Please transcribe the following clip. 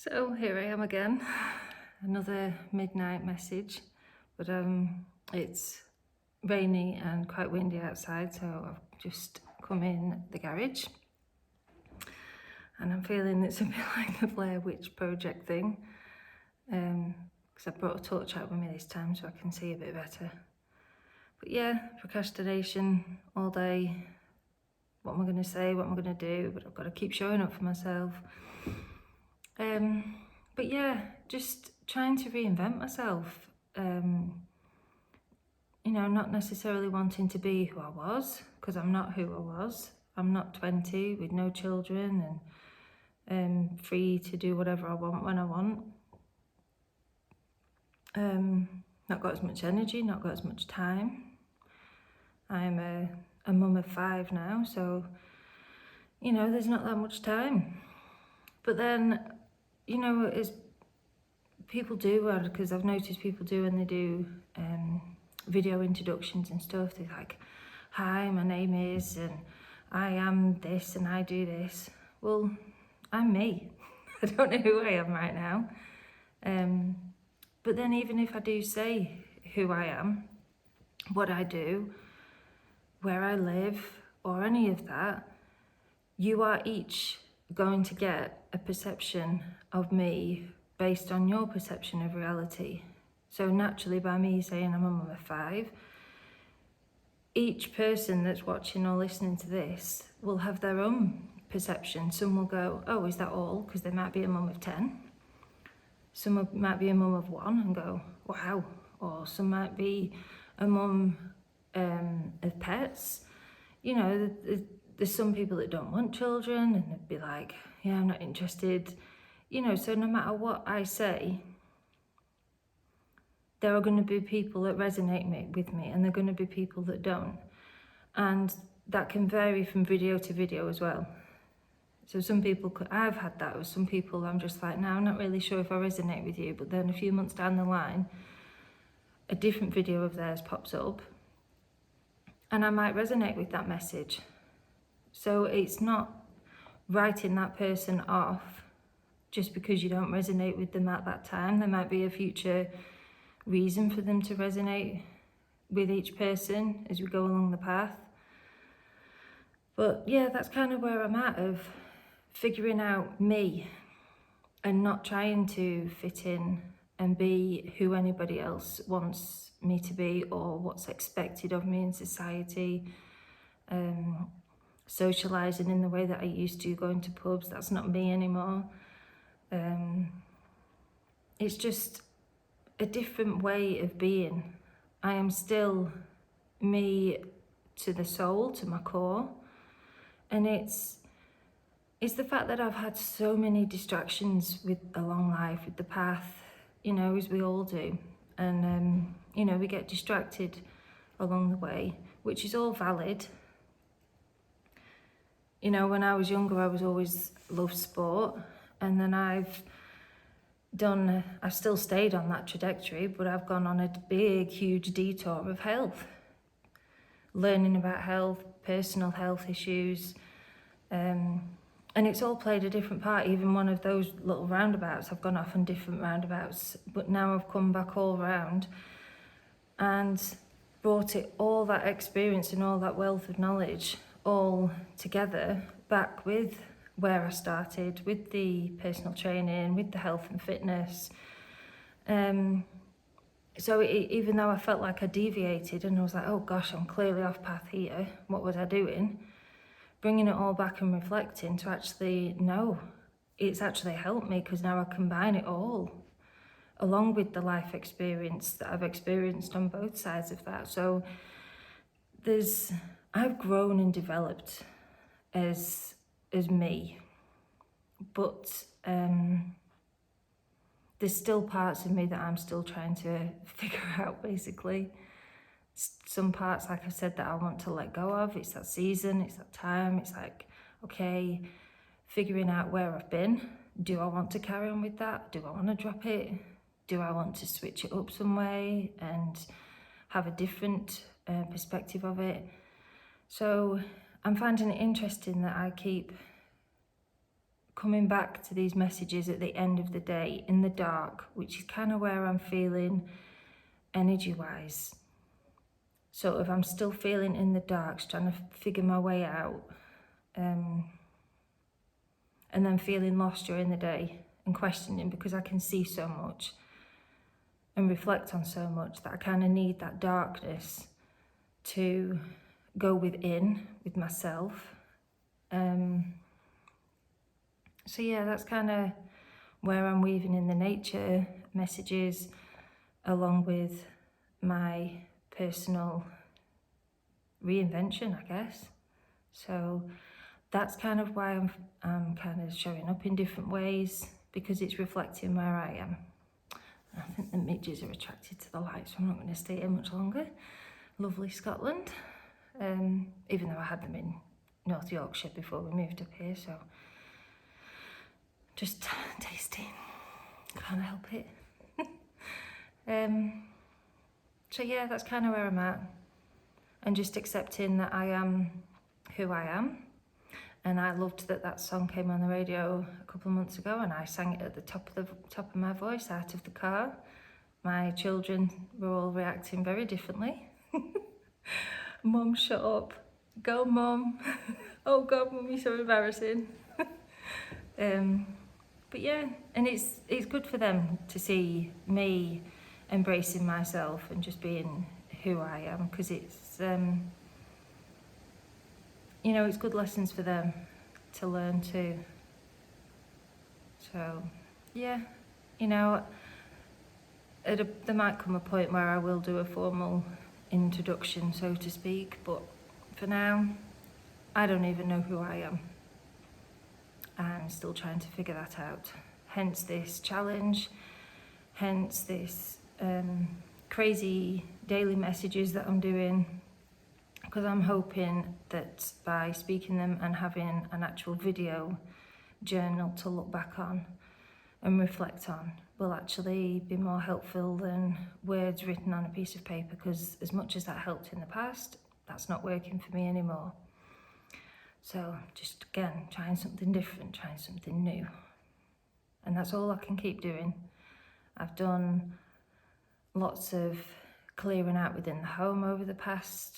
So here I am again, another midnight message, but it's rainy and quite windy outside, so I've just come in the garage and I'm feeling it's a bit like the Blair Witch Project thing, because I brought a torch out with me this time so I can see a bit better. But yeah, procrastination all day. What am I going to say, what am I going to do, but I've got to keep showing up for myself. But yeah, just trying to reinvent myself, not necessarily wanting to be who I was, because I'm not who I was. I'm not 20 with no children and free to do whatever I want when I want. Not got as much energy, not got as much time. I'm a mum of 5 now, so, there's not that much time. But then, as people do, because I've noticed people do when they do video introductions and stuff, they're like, hi, my name is, and I am this, and I do this. Well, I'm me. I don't know who I am right now. But then even if I do say who I am, what I do, where I live, or any of that, you are each going to get a perception of me based on your perception of reality. So naturally, by me saying I'm a mum of 5, each person that's watching or listening to this will have their own perception. Some will go, oh, is that all? Because they might be a mum of 10. Some might be a mum of 1 and go, wow. Or some might be a mum of pets. There's some people that don't want children and they'd be like, yeah, I'm not interested. So no matter what I say, there are going to be people that resonate with me and there are going to be people that don't. And that can vary from video to video as well. So some people, I've had that with some people, I'm just like, no, I'm not really sure if I resonate with you. But then a few months down the line, a different video of theirs pops up and I might resonate with that message. So it's not writing that person off just because you don't resonate with them at that time. There might be a future reason for them to resonate with each person as we go along the path. But yeah, that's kind of where I'm at, of figuring out me and not trying to fit in and be who anybody else wants me to be or what's expected of me in society. Socialising in the way that I used to, going to pubs, that's not me anymore. It's just a different way of being. I am still me to the soul, to my core, and it's the fact that I've had so many distractions with a long life, with the path, as we all do, and we get distracted along the way, which is all valid. When I was younger, I was always loved sport, and then I've still stayed on that trajectory, but I've gone on a big, huge detour of health, learning about health, personal health issues, and it's all played a different part. Even one of those little roundabouts, I've gone off on different roundabouts, but now I've come back all round and brought all that experience and all that wealth of knowledge all together back with where I started, with the personal training, with the health and fitness. So even though I felt like I deviated and I was like, oh gosh, I'm clearly off path here, what was I doing? Bringing it all back and reflecting to actually, no, it's actually helped me, because now I combine it all along with the life experience that I've experienced on both sides of that. So I've grown and developed as me, but there's still parts of me that I'm still trying to figure out, basically. Some parts, like I said, that I want to let go of. It's that season, it's that time. It's like, okay, figuring out where I've been. Do I want to carry on with that? Do I want to drop it? Do I want to switch it up some way and have a different perspective of it? So I'm finding it interesting that I keep coming back to these messages at the end of the day in the dark, which is kind of where I'm feeling energy-wise. Sort of, I'm still feeling in the dark, trying to figure my way out, and then feeling lost during the day and questioning, because I can see so much and reflect on so much that I kind of need that darkness to go within with myself. So yeah, that's kind of where I'm weaving in the nature messages along with my personal reinvention, I guess. So that's kind of why I'm kind of showing up in different ways, because it's reflecting where I am. I think the midges are attracted to the light, so I'm not going to stay here much longer. Lovely Scotland, even though I had them in North Yorkshire before we moved up here, so just tasting, can't help it. So yeah, that's kind of where I'm at, and just accepting that I am who I am. And I loved that song came on the radio a couple of months ago, and I sang it at the top of my voice out of the car. My children were all reacting very differently. Mum, shut up. Go, Mum. Oh God, Mum, you're so embarrassing. But yeah, and it's good for them to see me embracing myself and just being who I am, because it's it's good lessons for them to learn too. So yeah, there might come a point where I will do a formal introduction, so to speak, but for now I don't even know who I am. I'm still trying to figure that out, hence this challenge, hence this crazy daily messages that I'm doing, because I'm hoping that by speaking them and having an actual video journal to look back on and reflect on will actually be more helpful than words written on a piece of paper, because as much as that helped in the past, that's not working for me anymore. So just again, trying something different, trying something new. And that's all I can keep doing. I've done lots of clearing out within the home over the past